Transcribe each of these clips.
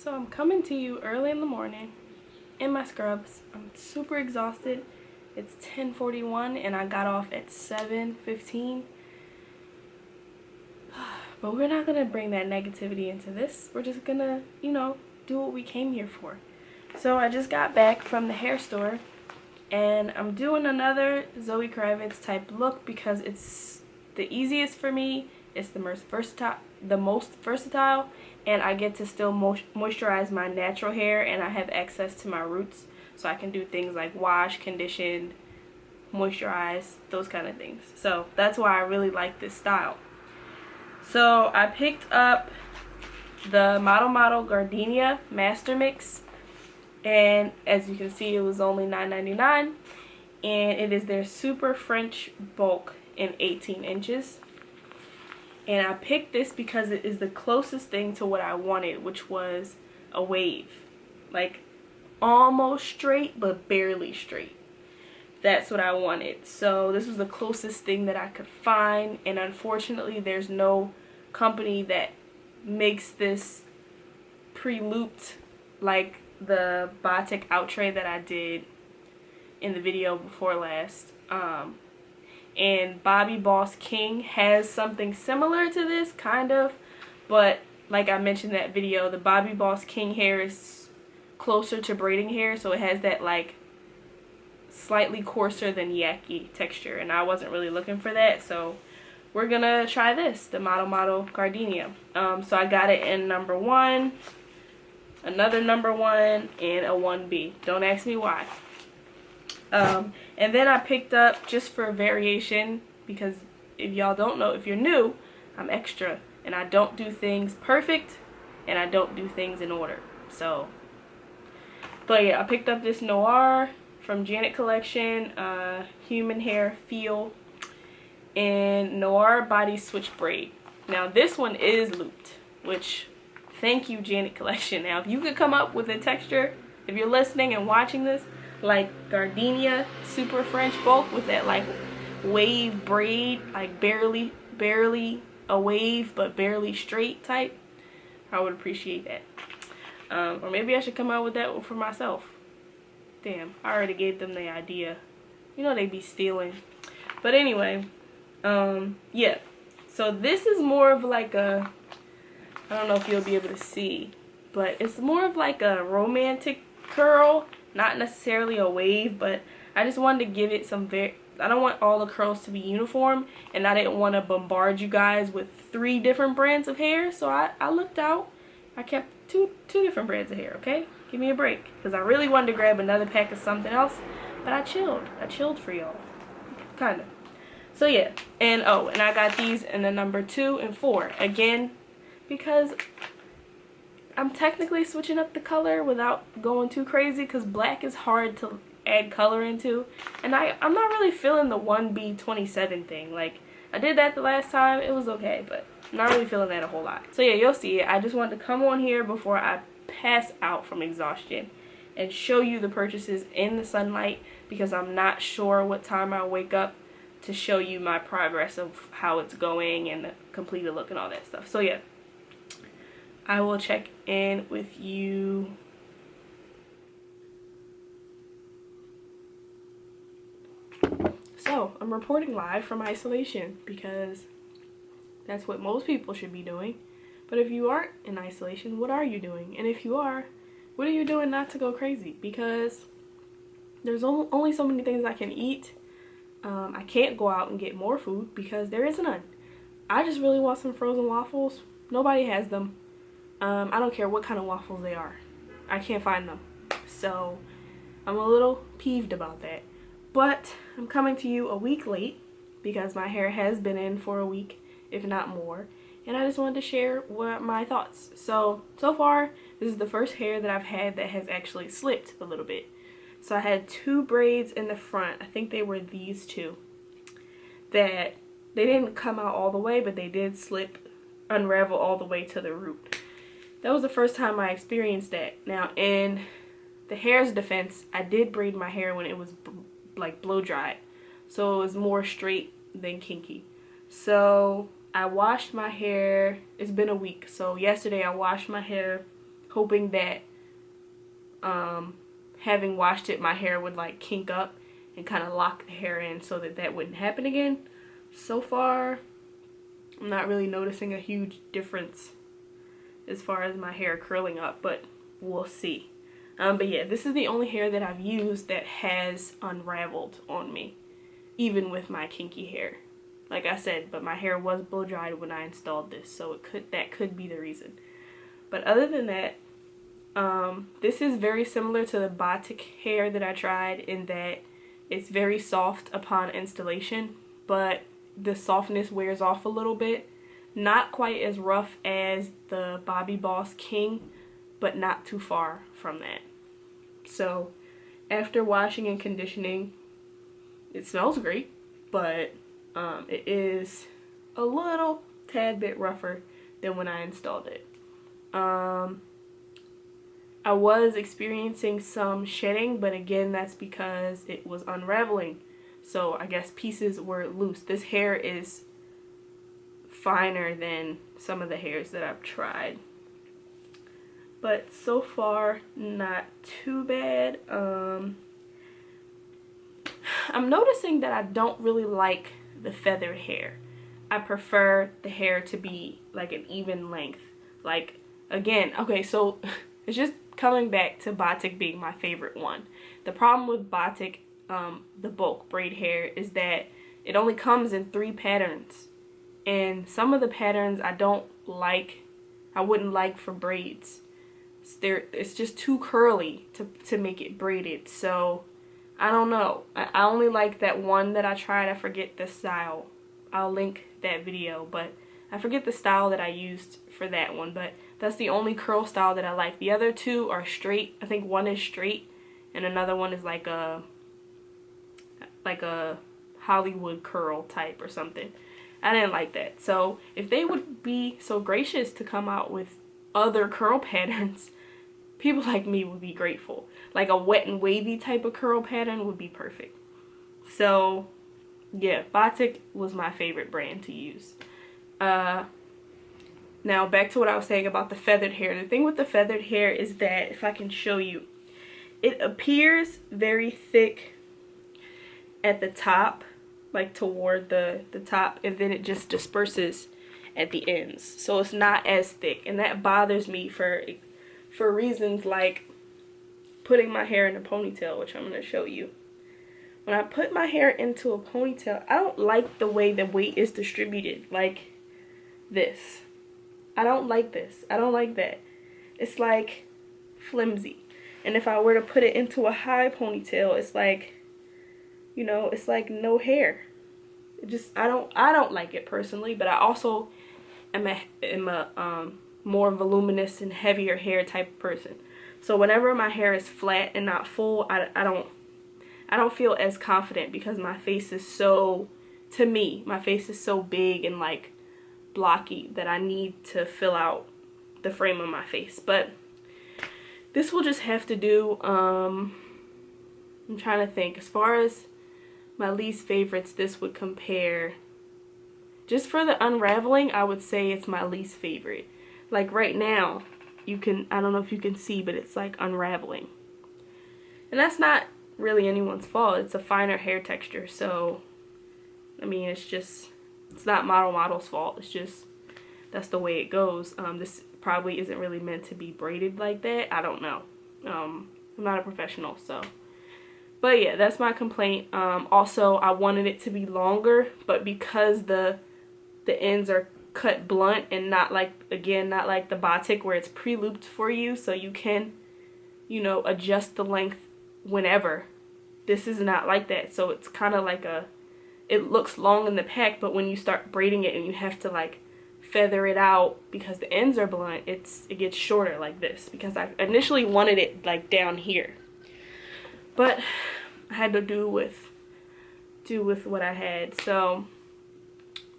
So I'm coming to you early in the morning in my scrubs. I'm super exhausted. It's 10:41 and I got off at 7:15. But we're not gonna bring that negativity into this. We're just gonna, do what we came here for. So I just got back from the hair store and I'm doing another Zoe Kravitz type look because it's the easiest for me. It's the most versatile, and I get to still moisturize my natural hair, and I have access to my roots, so I can do things like wash, condition, moisturize, those kind of things. So that's why I really like this style. So I picked up the Model Gardenia Master Mix, and as you can see, it was only $9.99, and it is their Super French Bulk in 18 inches. And I picked this because it is the closest thing to what I wanted, which was a wave. Like, almost straight, but barely straight. That's what I wanted. So this was the closest thing that I could find. And unfortunately, there's no company that makes this pre-looped like the Batik out tray that I did in the video before last. And Bobbi Boss King has something similar to this, kind of, but like I mentioned in that video, the Bobbi Boss King hair is closer to braiding hair, so it has that like slightly coarser than yaki texture, and I wasn't really looking for that, so we're gonna try this, the Model Gardenia. So I got it in number 1, another number 1, and a 1B. Don't ask me why. And then I picked up, just for variation, because if y'all don't know, if you're new, I'm extra, and I don't do things perfect, and I don't do things in order. So, but yeah, I picked up this Noir from Janet Collection, Human Hair Feel, and Noir Body Switch Braid. Now this one is looped, which, thank you Janet Collection. Now if you could come up with a texture, if you're listening and watching this, like Gardenia Super French Bulk with that like wave braid, like barely a wave but barely straight type, I would appreciate that. Or maybe I should come out with that one for myself. Damn, I already gave them the idea. You know they be stealing. But anyway, yeah. So this is more of like a, I don't know if you'll be able to see, but it's more of like a romantic curl. Not necessarily a wave, but I just wanted to give it some I don't want all the curls to be uniform, and I didn't want to bombard you guys with 3 different brands of hair, so I looked out. I kept two different brands of hair, okay? Give me a break, because I really wanted to grab another pack of something else, but I chilled for y'all, kind of. So yeah, and oh, and I got these in the number 2 and 4, again, because I'm technically switching up the color without going too crazy, because black is hard to add color into, and I'm not really feeling the 1B27 thing. Like, I did that the last time, it was okay, but I'm not really feeling that a whole lot. So yeah, you'll see it. I just wanted to come on here before I pass out from exhaustion and show you the purchases in the sunlight, because I'm not sure what time I wake up to show you my progress of how it's going and the completed look and all that stuff. So yeah, I will check in with you. So, I'm reporting live from isolation because that's what most people should be doing. But if you aren't in isolation, what are you doing? And if you are, what are you doing not to go crazy? Because there's only so many things I can eat. I can't go out and get more food because there is none. I just really want some frozen waffles. Nobody has them. I don't care what kind of waffles they are. I can't find them. So I'm a little peeved about that. But I'm coming to you a week late because my hair has been in for a week, if not more. And I just wanted to share what my thoughts. So far, this is the first hair that I've had that has actually slipped a little bit. So I had 2 braids in the front. I think they were these 2. That they didn't come out all the way, but they did unravel all the way to the root. That was the first time I experienced that. Now, in the hair's defense, I did braid my hair when it was like blow dried, so it was more straight than kinky. So I washed my hair. It's been a week, so yesterday I washed my hair hoping that having washed it, my hair would like kink up and kind of lock the hair in so that that wouldn't happen again. So far, I'm not really noticing a huge difference as far as my hair curling up, but we'll see. But yeah, this is the only hair that I've used that has unraveled on me, even with my kinky hair. Like I said, but my hair was blow dried when I installed this, so that could be the reason. But other than that, this is very similar to the Batik hair that I tried in that it's very soft upon installation, but the softness wears off a little bit. Not quite as rough as the Bobbi Boss King, but not too far from that. So after washing and conditioning, it smells great, but it is a little tad bit rougher than when I installed it. I was experiencing some shedding, but again, that's because it was unraveling. So I guess pieces were loose. This hair is finer than some of the hairs that I've tried. But so far, not too bad. I'm noticing that I don't really like the feathered hair. I prefer the hair to be like an even length. Like, again, okay, so it's just coming back to Batik being my favorite one. The problem with Batik, the bulk braid hair, is that it only comes in 3 patterns. And some of the patterns I don't like, I wouldn't like for braids. It's just too curly to make it braided. So, I don't know. I only like that one that I tried. I forget the style. I'll link that video, but I forget the style that I used for that one. But that's the only curl style that I like. The other 2 are straight. I think one is straight and another one is like a Hollywood curl type or something. I didn't like that. So if they would be so gracious to come out with other curl patterns, people like me would be grateful. Like a wet and wavy type of curl pattern would be perfect. So yeah, Batik was my favorite brand to use. Now back to what I was saying about the feathered hair. The thing with the feathered hair is that, if I can show you, it appears very thick at the top, like toward the top, and then it just disperses at the ends. So it's not as thick, and that bothers me for reasons like putting my hair in a ponytail, which I'm going to show you. When I put my hair into a ponytail, I don't like the way the weight is distributed, like this. I don't like this. I don't like that. It's like flimsy. And if I were to put it into a high ponytail, it's like, you know, it's like no hair. It just, I don't like it personally, but I also am a more voluminous and heavier hair type of person. So whenever my hair is flat and not full, I don't feel as confident, because my face is so, to me, my face is so big and like blocky that I need to fill out the frame of my face. But this will just have to do. I'm trying to think. As far as my least favorites, this would compare. Just for the unraveling, I would say it's my least favorite. Like right now, you can, I don't know if you can see, but it's like unraveling. And that's not really anyone's fault. It's a finer hair texture, so I mean, it's not model's fault. It's just, that's the way it goes. This probably isn't really meant to be braided like that. I don't know. I'm not a professional, so. But yeah, that's my complaint. Also, I wanted it to be longer, but because the ends are cut blunt and not like, again, not like the Batik where it's pre-looped for you, so you can, you know, adjust the length whenever. This is not like that, so it's kind of like it looks long in the pack, but when you start braiding it and you have to like feather it out because the ends are blunt, it gets shorter like this, because I initially wanted it like down here, but I had to do with what I had. So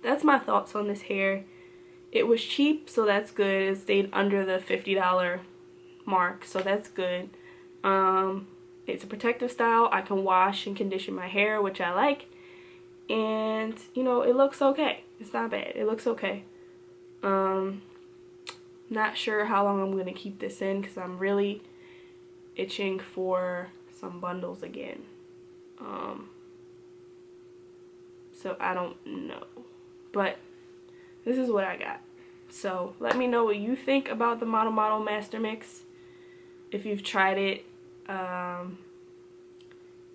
that's my thoughts on this hair. It was cheap, so that's good. It stayed under the $50 mark, so that's good. It's a protective style. I can wash and condition my hair, which I like. And, you know, it looks okay. It's not bad. It looks okay. Not sure how long I'm going to keep this in because I'm really itching for some bundles again. So I don't know. But this is what I got. So let me know what you think about the Model Master Mix, if you've tried it.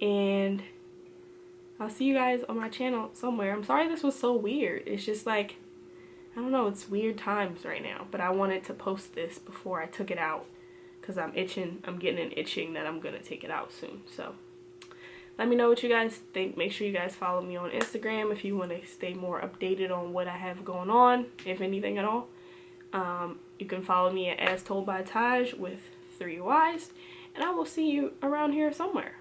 And I'll see you guys on my channel somewhere. I'm sorry this was so weird. It's just like, I don't know, it's weird times right now. But I wanted to post this before I took it out because I'm itching. I'm getting an itching that I'm going to take it out soon. So let me know what you guys think. Make sure you guys follow me on Instagram if you want to stay more updated on what I have going on, if anything at all. You can follow me at As Told by Taj with 3 Ys. And I will see you around here somewhere.